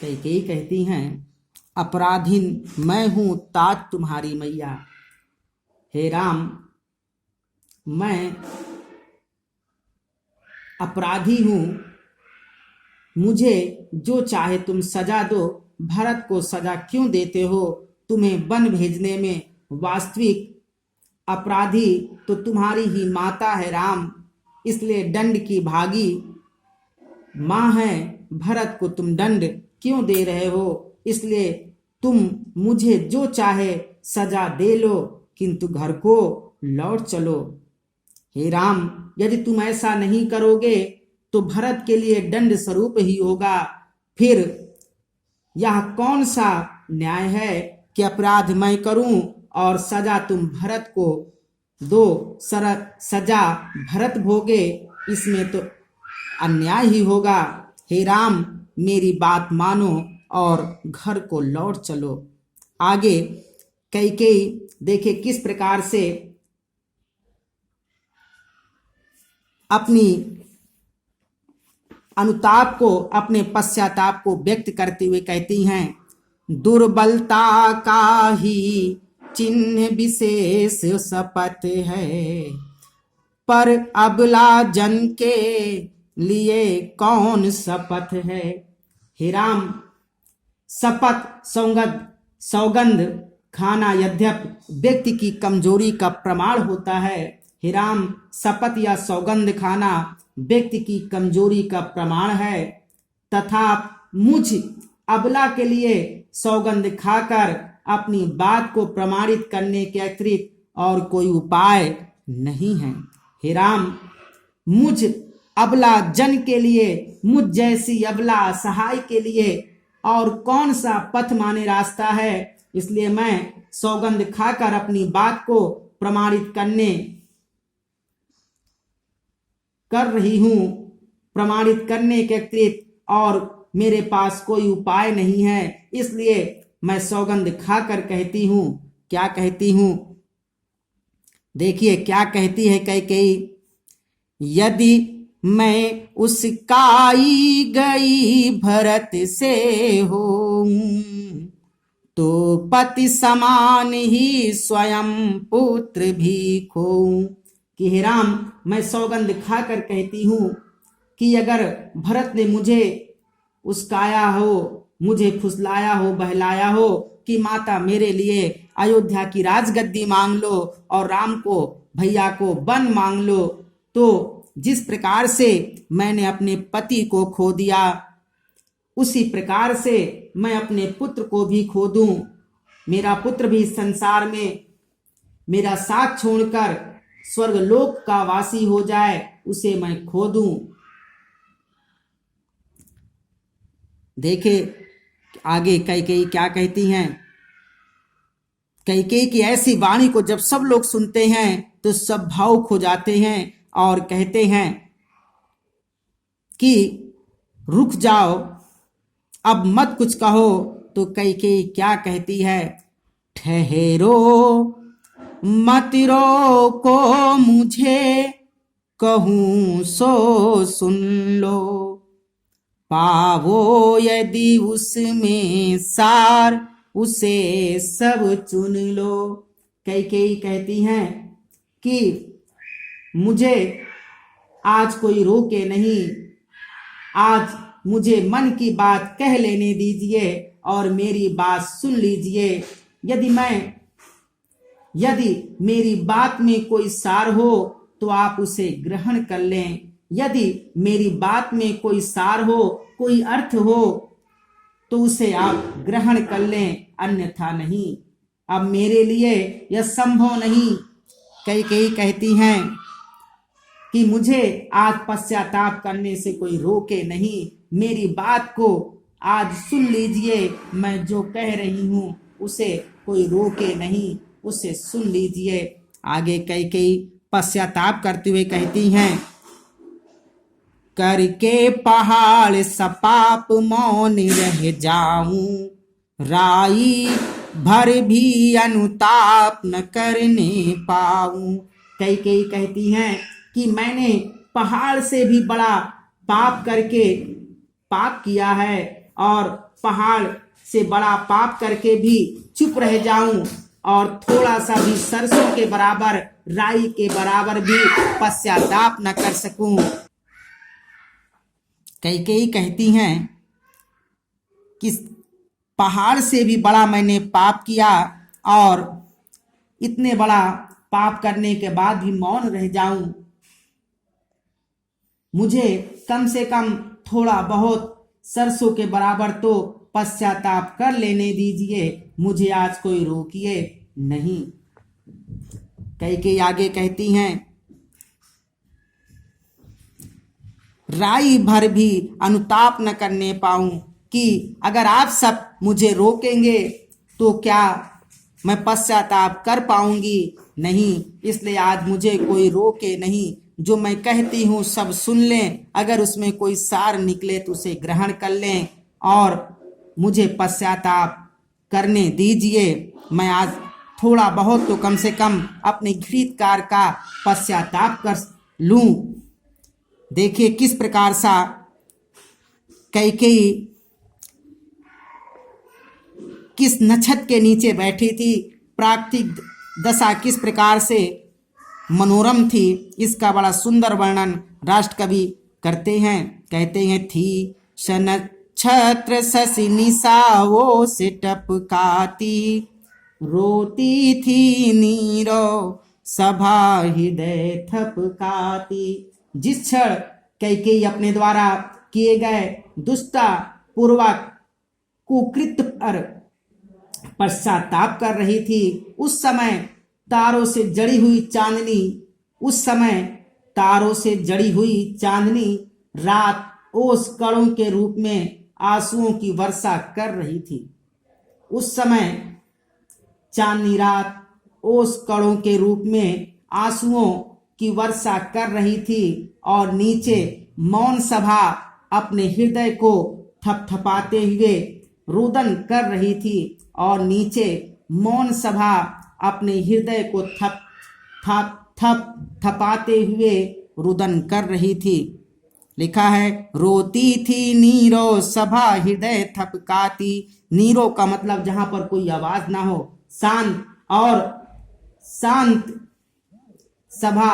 कैकेयी कहती हैं, अपराधीन मैं हूं तात तुम्हारी मैया। हे राम, मैं अपराधी हूं, मुझे जो चाहे तुम सजा दो। भरत को सजा क्यों देते हो? तुम्हें वन भेजने में वास्तविक अपराधी तो तुम्हारी ही माता है राम, इसलिए दंड की भागी माँ है। भरत को तुम दंड क्यों दे रहे हो? इसलिए तुम मुझे जो चाहे सजा दे लो, किंतु घर को लौट चलो। हे राम, यदि तुम ऐसा नहीं करोगे तो भरत के लिए दंड स्वरूप ही होगा। फिर यह कौन सा न्याय है कि अपराध मैं करूं और सजा तुम भरत को दो, सजा भरत भोगे? इसमें तो अन्याय ही होगा। हे राम, मेरी बात मानो और घर को लौट चलो। आगे कैकेयी देखे किस प्रकार से अपनी अनुताप को, अपने पश्चाताप को व्यक्त करते हुए कहती हैं, दुर्बलता का ही चिन्ह विशेष शपथ है, पर अबला जन के लिए कौन शपथ है। हे राम, शपथ सौगंध खाना यद्यपि व्यक्ति की कमजोरी का प्रमाण होता है। हे राम, शपथ या सौगंध खाना व्यक्ति की कमजोरी का प्रमाण है, तथा मुझ अबला के लिए सौगंध खाकर अपनी बात को प्रमाणित करने के अतिरिक्त और कोई उपाय नहीं है। हे राम, मुझ अबला जन के लिए, मुझ जैसी अबला सहाय के लिए और कौन सा पथ माने रास्ता है? इसलिए मैं सौगंध खाकर अपनी बात को प्रमाणित कर रही हूं। प्रमाणित करने के अतिरिक्त और मेरे पास कोई उपाय नहीं है, इसलिए मैं सौगंध खाकर कहती हूं। क्या कहती हूं? देखिए क्या कहती है कैकेयी, यदि मैं उसकाई गई भरत से हो, तो पति समान ही स्वयं पुत्र भी खोऊं। कि हे राम, मैं सौगंध खाकर कहती हूं कि अगर भरत ने मुझे उस्काया हो, मुझे फुसलाया हो, बहलाया हो कि माता मेरे लिए अयोध्या की राजगद्दी मांग लो और राम को, भैया को वन मांग लो, तो जिस प्रकार से मैंने अपने पति को खो दिया, उसी प्रकार से मैं अपने पुत्र को भी खो दूं। मेरा पुत्र भी संसार में मेरा साथ छोड़कर स्वर्गलोक का वासी हो जाए, उसे मैं खो दूं। देखे आगे कैकेयी क्या कहती हैं। कैकेयी की ऐसी वाणी को जब सब लोग सुनते हैं तो सब भावुक हो जाते हैं और कहते हैं कि रुक जाओ, अब मत कुछ कहो। तो कैकेयी क्या कहती है, ठहरो मत रोको मुझे, कहूं सो सुन लो, पावो यदि उसमें सार, उसे सब चुन लो। कैकेयी कहती हैं कि मुझे आज कोई रोके नहीं, आज मुझे मन की बात कह लेने दीजिए और मेरी बात सुन लीजिए। यदि मेरी बात में कोई सार हो तो आप उसे ग्रहण कर लें, यदि मेरी बात में कोई सार हो, कोई अर्थ हो तो उसे आप ग्रहण कर लें, अन्यथा नहीं। अब मेरे लिए यह संभव नहीं। कैकेयी कहती हैं कि मुझे आज पश्चाताप करने से कोई रोके नहीं, मेरी बात को आज सुन लीजिए, मैं जो कह रही हूं उसे कोई रोके नहीं, उसे सुन लीजिए। आगे कैकेयी पश्चाताप करते हुए कहती हैं, करके पहाड़ सपाप मौन रह जाऊं, राई भर भी अनुताप न करने पाऊं। कैकेयी कहती हैं कि मैंने पहाड़ से भी बड़ा पाप करके पाप किया है और पहाड़ से बड़ा पाप करके भी चुप रह जाऊं और थोड़ा सा भी सरसों के बराबर, राई के बराबर भी पश्चाताप न कर सकूं। कैकेयी कहती हैं कि पहाड़ से भी बड़ा मैंने पाप किया और इतने बड़ा पाप करने के बाद भी मौन रह जाऊं। मुझे कम से कम थोड़ा बहुत सरसों के बराबर तो पश्चाताप कर लेने दीजिए, मुझे आज कोई रोकिए नहीं। कैकेयी आगे कहती हैं, राई भर भी अनुताप न करने पाऊं कि अगर आप सब मुझे रोकेंगे तो क्या मैं पश्चाताप कर पाऊंगी? नहीं, इसलिए आज मुझे कोई रोके नहीं। जो मैं कहती हूँ सब सुन लें, अगर उसमें कोई सार निकले तो उसे ग्रहण कर लें और मुझे पश्चाताप करने दीजिए। मैं आज थोड़ा बहुत तो कम से कम अपने घृत कार्य का पश्चाताप कर लूं। देखिए किस प्रकार सा कैकेयी किस नक्षत्र के नीचे बैठी थी, प्राकृतिक दशा किस प्रकार से मनोरम थी, इसका बड़ा सुंदर वर्णन राष्ट्र कवि करते हैं। कहते हैं, थी नक्षत्र शशि निशाओं से टपकाती, रोती थी नीरो सभा हृदय थपकाती। जिस क्षण कैकेयी अपने द्वारा किए गए दुष्टा पूर्वक कुकृत्य पर पश्चाताप कर रही थी, उस समय तारों से जड़ी हुई चांदनी रात ओस कणों के रूप में आंसुओं की वर्षा कर रही थी। उस समय चांदनी रात ओस कणों के रूप में आंसुओं की वर्षा कर रही थी और नीचे मौन सभा अपने हृदय को थपथपाते हुए रुदन कर रही थी और नीचे मौन सभा अपने हृदय को थपाते हुए रुदन कर रही थी। लिखा है, रोती थी नीरो सभा हृदय थपकाती। नीरो का मतलब जहां पर कोई आवाज ना हो, शांत और शांत सभा